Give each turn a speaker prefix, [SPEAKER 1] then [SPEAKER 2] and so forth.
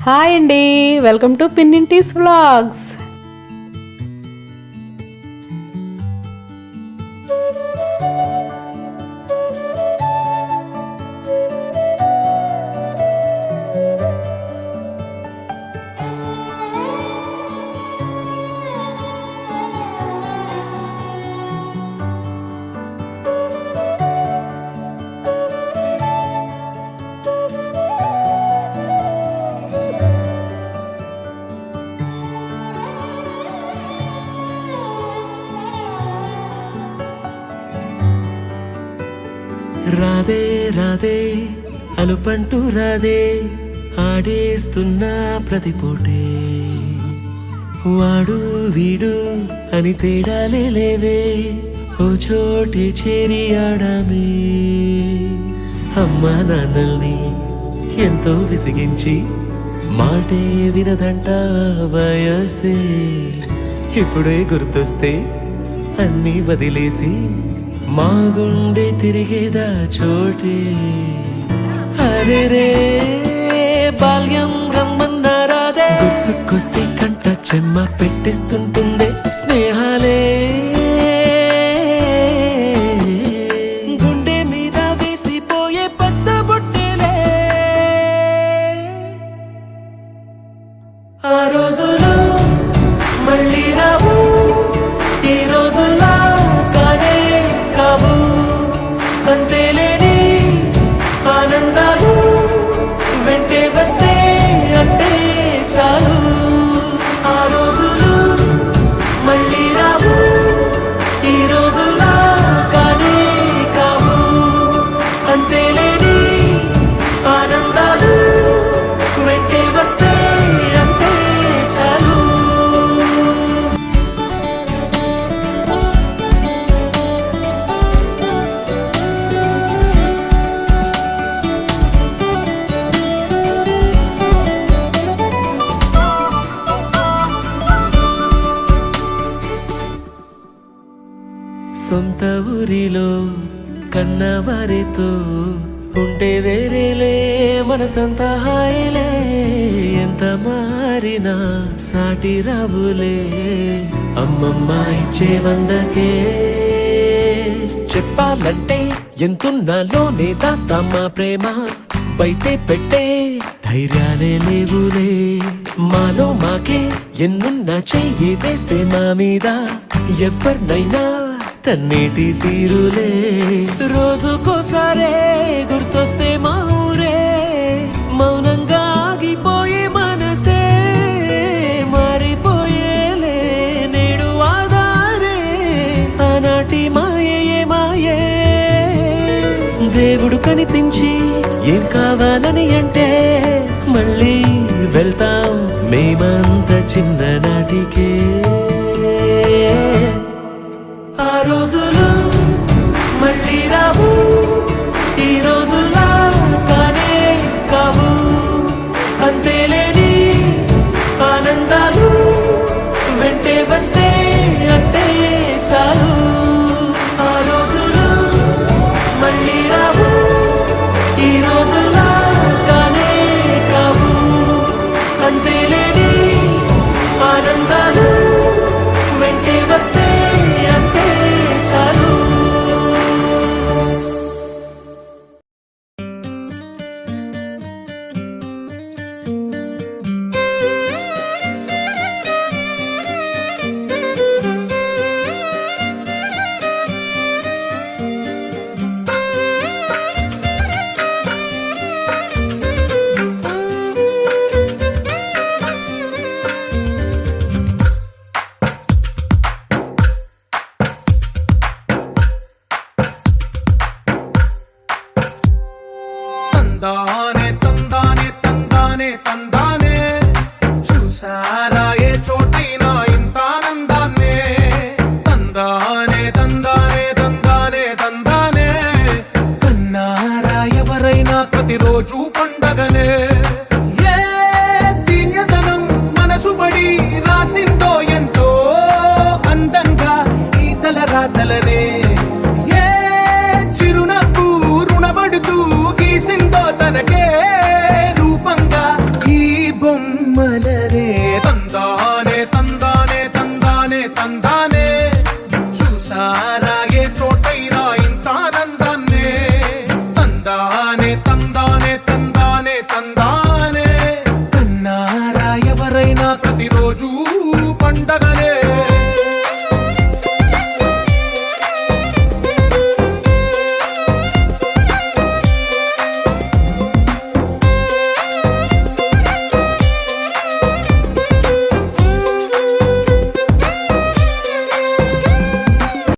[SPEAKER 1] Hi అండి, welcome to Pinninti's vlogs.
[SPEAKER 2] Radhe Radhe అలుపంటూ రాధే ఆడేస్తున్నా ప్రతిపోటే వాడు వీడు అని తేడాలే లేవే ఓ చోటే చేరి ఆడామే. అమ్మా నాన్నల్ని ఎంతో విసిగించి మాటే వినదంట వయసే. ఇప్పుడే గుర్తొస్తే అన్నీ వదిలేసి మా గుండె తిరిగేదా చోటే. అరే రే బాల్యం రమ్మన్నారాదే, గుర్తుకొస్తే కంట చెమ్మ పెట్టిస్తుంటుందే స్నేహాలే. గుండె మీద వేసిపోయే పచ్చబొట్టెలే. ఆ రోజులు మళ్ళీ రావు, ఈ రోజుల్లా కానే కావు. అంతేలేని ఆనందాలు వెంటే వస్తే అంటే చాలు. ఆ రోజులు మళ్ళీ రావు, ఈ రోజుల్లా కానే కావు. అంతేలేని ఆనందాలు వెంటే వస్తే అంటే చాలు. సొంత ఊరిలో కన్నవారితో ఉంటే వేరేలే మనసంతా హాయిలే. ఎంత మారినా సాటి రావులే అమ్మమ్మ ఇచ్చే వందకే. చెప్పాలంటే ఎంతున్నాలోనే దాస్తామా ప్రేమ, బయటే పెట్టే ధైర్యాలే లేవులే. మాలో మాకే ఎన్నున్నా చెయ్యి వేస్తే మా మీద ఎవరినైనా తన్నేటి తీరులే. రోజుకోసారే గుర్తొస్తే మా ఊరే, మౌనంగా ఆగిపోయే మనసే మారిపోయేలే నేడు ఆధారే. ఆనాటి మాయే మాయే, దేవుడు కనిపించి ఏం కావాలని అంటే మళ్ళీ వెళ్తాం మేమంత చిన్ననాటికే. ఆ రోజులు మళ్ళీ రావు, ఈ రోజుల్లా కానే కావు. అంతేలేని ఆనందాలు వెంటే వస్తే అంటే చాలు. ఆ రోజులు మళ్ళీ రావు, ఈ రోజుల్లా కానే కావు. అంతేలేని ఆనందాలు వెంటే వస్తే అంటే చాలు.
[SPEAKER 3] తందానే తందానే తందానే తందానే, చూసారా ఏ చోటైనా ఇంత ఆనందాన్నే. తందానే తందానే తందానే తందానే, కన్నారా ఎవరైనా ప్రతిరోజు పండగనే. ఏ తీయదనం మనసు పడి రాసిందో ఎంతో అందంగా ఈ తలరాతలనే. ఏ చిరునవ్వు రుణపడుతూ గీసిందో తనకే రూపంగా ఈ పండగనే